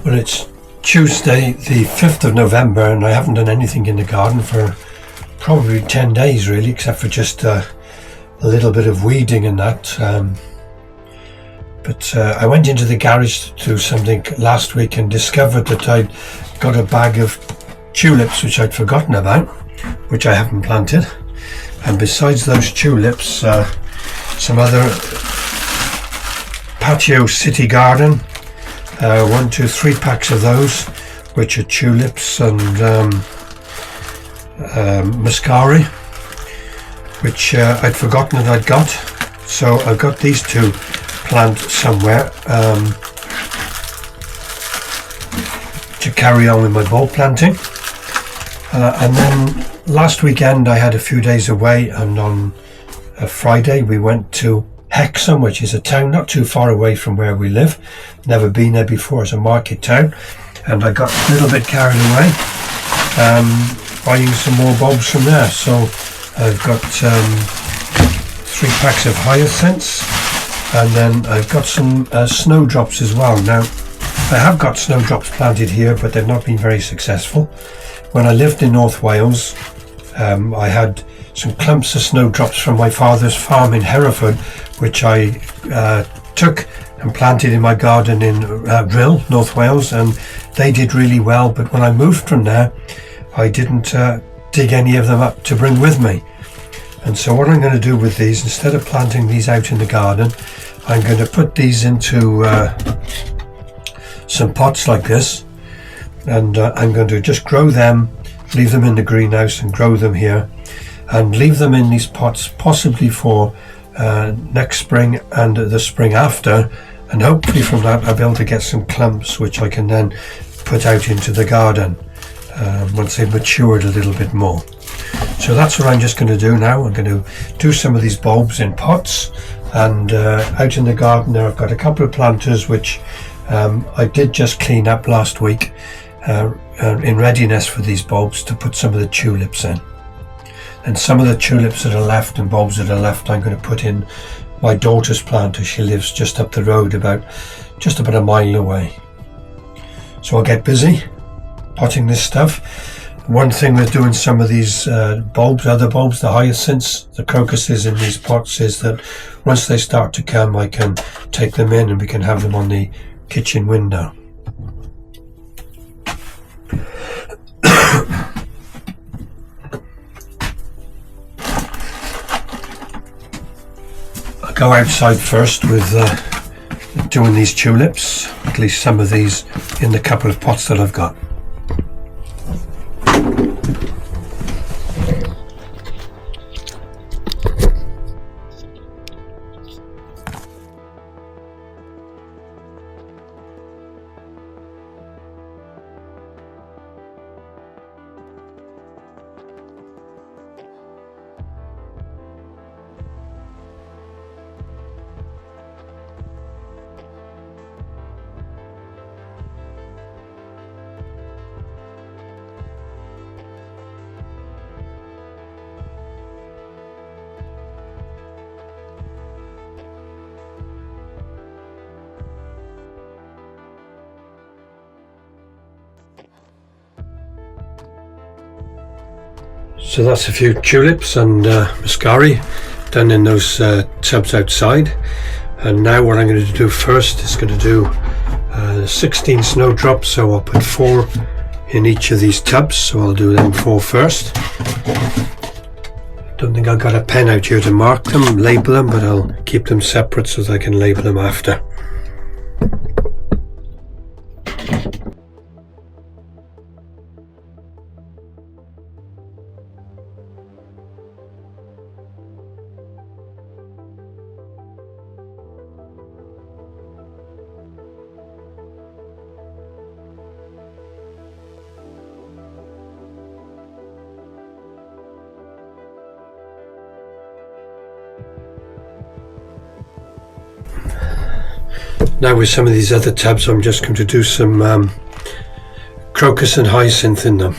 Well, it's Tuesday the 5th of November and I haven't done anything in the garden for probably 10 days really, except for just a little bit of weeding and that. But I went into the garage to do something last week and discovered that I'd got a bag of tulips which I'd forgotten about, which I haven't planted. And besides those tulips, some other patio city garden, 1, 2, 3 packs of those, which are tulips and muscari, which I'd forgotten that I'd got. So I've got these to plant somewhere to carry on with my bulb planting. And then last weekend I had a few days away, and on a Friday we went to Hexham, which is a town not too far away from where we live. Never been there before. It's a market town, and I got a little bit carried away buying some more bulbs from there. So I've got 3 packs of hyacinths, and then I've got some snowdrops as well. Now I have got snowdrops planted here, but they've not been very successful. When I lived in North Wales, I had some clumps of snowdrops from my father's farm in Hereford, which I took and planted in my garden in Rhyl, North Wales, and they did really well. But when I moved from there, I didn't dig any of them up to bring with me. And so what I'm going to do with these, instead of planting these out in the garden, I'm going to put these into some pots like this, and I'm going to just grow them, leave them in the greenhouse and grow them here, and leave them in these pots possibly for next spring and the spring after, and hopefully from that I'll be able to get some clumps which I can then put out into the garden once they've matured a little bit more. So that's what I'm just going to do now. I'm going to do some of these bulbs in pots, and out in the garden there I've got a couple of planters which I did just clean up last week in readiness for these bulbs to put some of the tulips in. And some of the tulips that are left and bulbs that are left I'm going to put in my daughter's planter. She lives just up the road, just about a mile away. So I'll get busy potting this stuff. One thing with doing some of these bulbs, other bulbs, the hyacinths, the crocuses in these pots, is that once they start to come I can take them in and we can have them on the kitchen window. Go outside first with doing these tulips, at least some of these in the couple of pots that I've got. So that's a few tulips and muscari done in those tubs outside. And now what I'm going to do first is going to do 16 snowdrops, so I'll put 4 in each of these tubs, so I'll do them 4 first. Don't think I've got a pen out here to mark them, label them, but I'll keep them separate so that I can label them after. Now with some of these other tubs, I'm just going to do some crocus and hyacinth in them.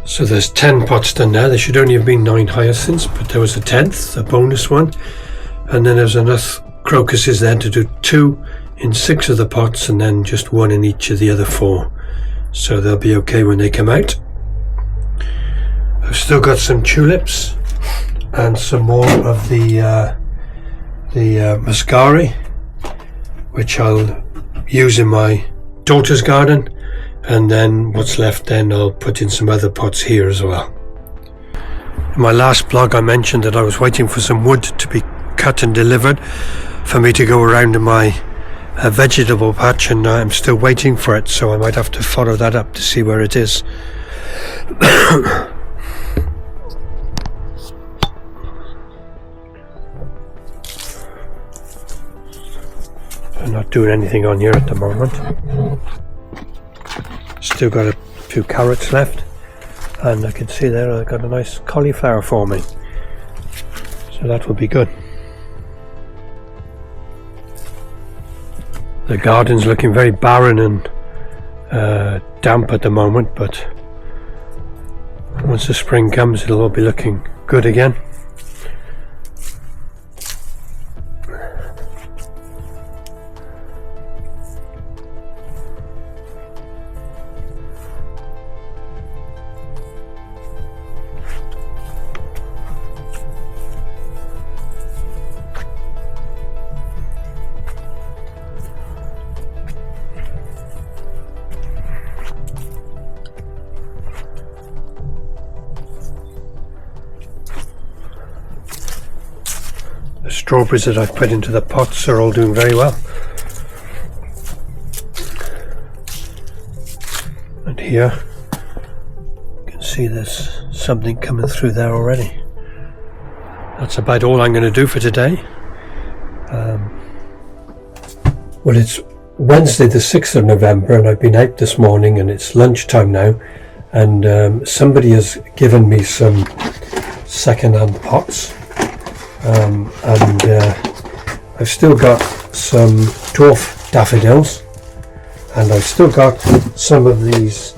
So there's 10 pots done now. There should only have been 9 hyacinths, but there was a 10th, a bonus one. And then there's enough crocuses then to do 2 in 6 of the pots, and then just 1 in each of the other 4. So they'll be okay when they come out. I've still got some tulips and some more of the muscari, which I'll use in my daughter's garden. And then what's left then I'll put in some other pots here as well. In my last blog I mentioned that I was waiting for some wood to be cut and delivered for me to go around in my vegetable patch, and I'm still waiting for it, so I might have to follow that up to see where it is. I'm not doing anything on here at the moment. Still got a few carrots left, and I can see there I've got a nice cauliflower forming, so that will be good. The garden's looking very barren and damp at the moment, but once the spring comes it'll all be looking good again. The strawberries that I've put into the pots are all doing very well. And here you can see there's something coming through there already. That's about all I'm going to do for today. Well, it's Wednesday the 6th of November and I've been out this morning and it's lunchtime now, and somebody has given me some second-hand pots. And I've still got some dwarf daffodils, and I've still got some of these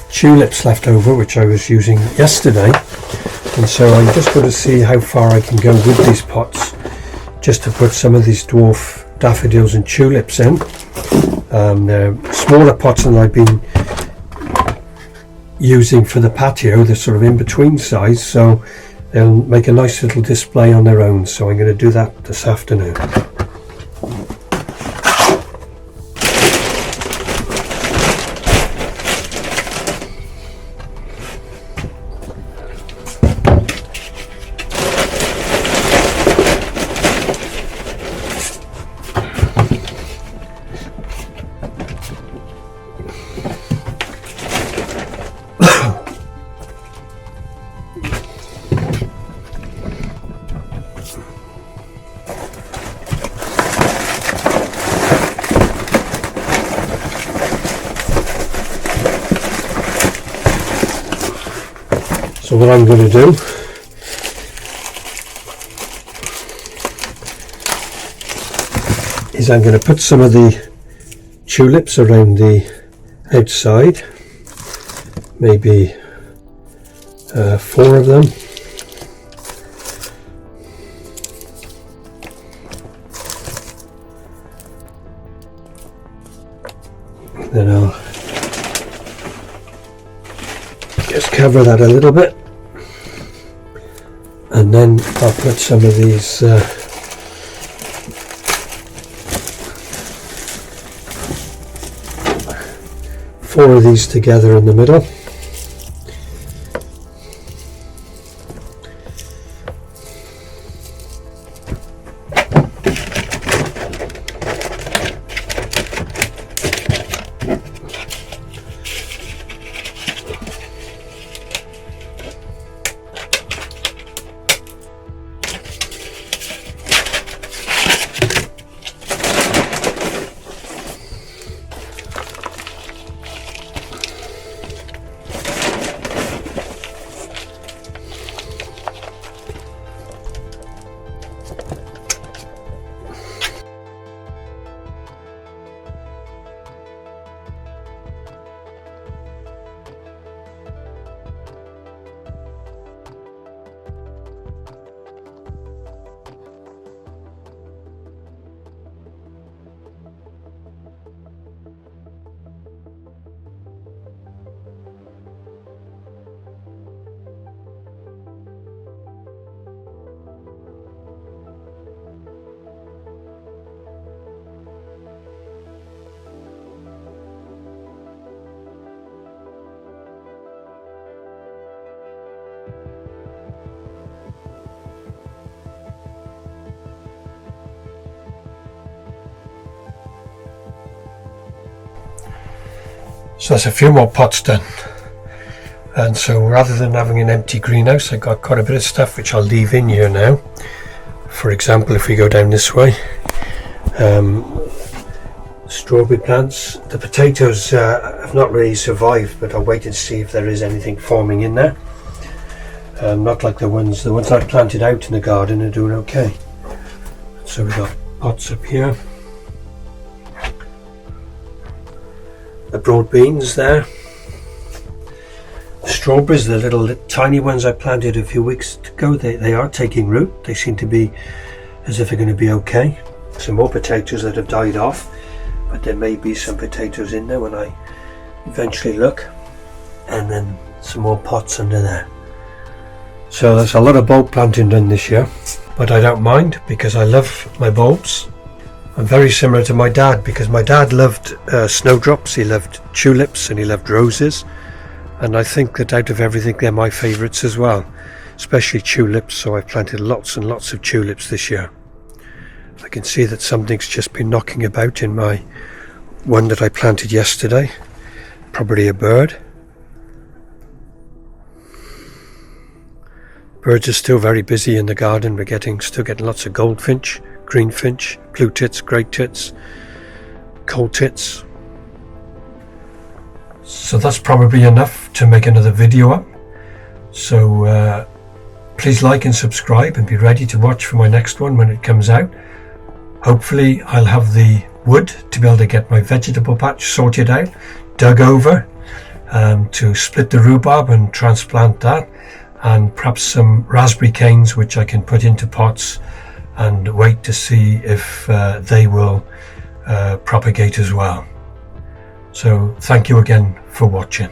tulips left over which I was using yesterday, and so I'm just going to see how far I can go with these pots just to put some of these dwarf daffodils and tulips in. They're smaller pots than I've been using for the patio. They're sort of in between size, so they'll make a nice little display on their own, so I'm going to do that this afternoon. So what I'm going to do is I'm going to put some of the tulips around the outside, maybe 4 of them. Then I'll cover that a little bit, and then I'll put some of these four of these together in the middle. So that's a few more pots done, and so rather than having an empty greenhouse, I got quite a bit of stuff which I'll leave in here now. For example, if we go down this way, strawberry plants. The potatoes have not really survived, but I'll wait and see if there is anything forming in there. Not like the ones I planted out in the garden are doing okay. So we've got pots up here. The broad beans there. Strawberries, the little tiny ones I planted a few weeks ago, they are taking root. They seem to be as if they're going to be okay. Some more potatoes that have died off, but there may be some potatoes in there when I eventually look. And then some more pots under there. So there's a lot of bulb planting done this year, but I don't mind because I love my bulbs. I'm very similar to my dad because my dad loved snowdrops, he loved tulips, and he loved roses. And I think that out of everything, they're my favourites as well, especially tulips. So I've planted lots and lots of tulips this year. I can see that something's just been knocking about in my one that I planted yesterday, probably a bird. Birds are still very busy in the garden. We're still getting lots of goldfinch, greenfinch, blue tits, grey tits, coal tits. So that's probably enough to make another video up. So please like and subscribe and be ready to watch for my next one when it comes out. Hopefully I'll have the wood to be able to get my vegetable patch sorted out, dug over, to split the rhubarb and transplant that, and perhaps some raspberry canes which I can put into pots and wait to see if they will propagate as well. So thank you again for watching.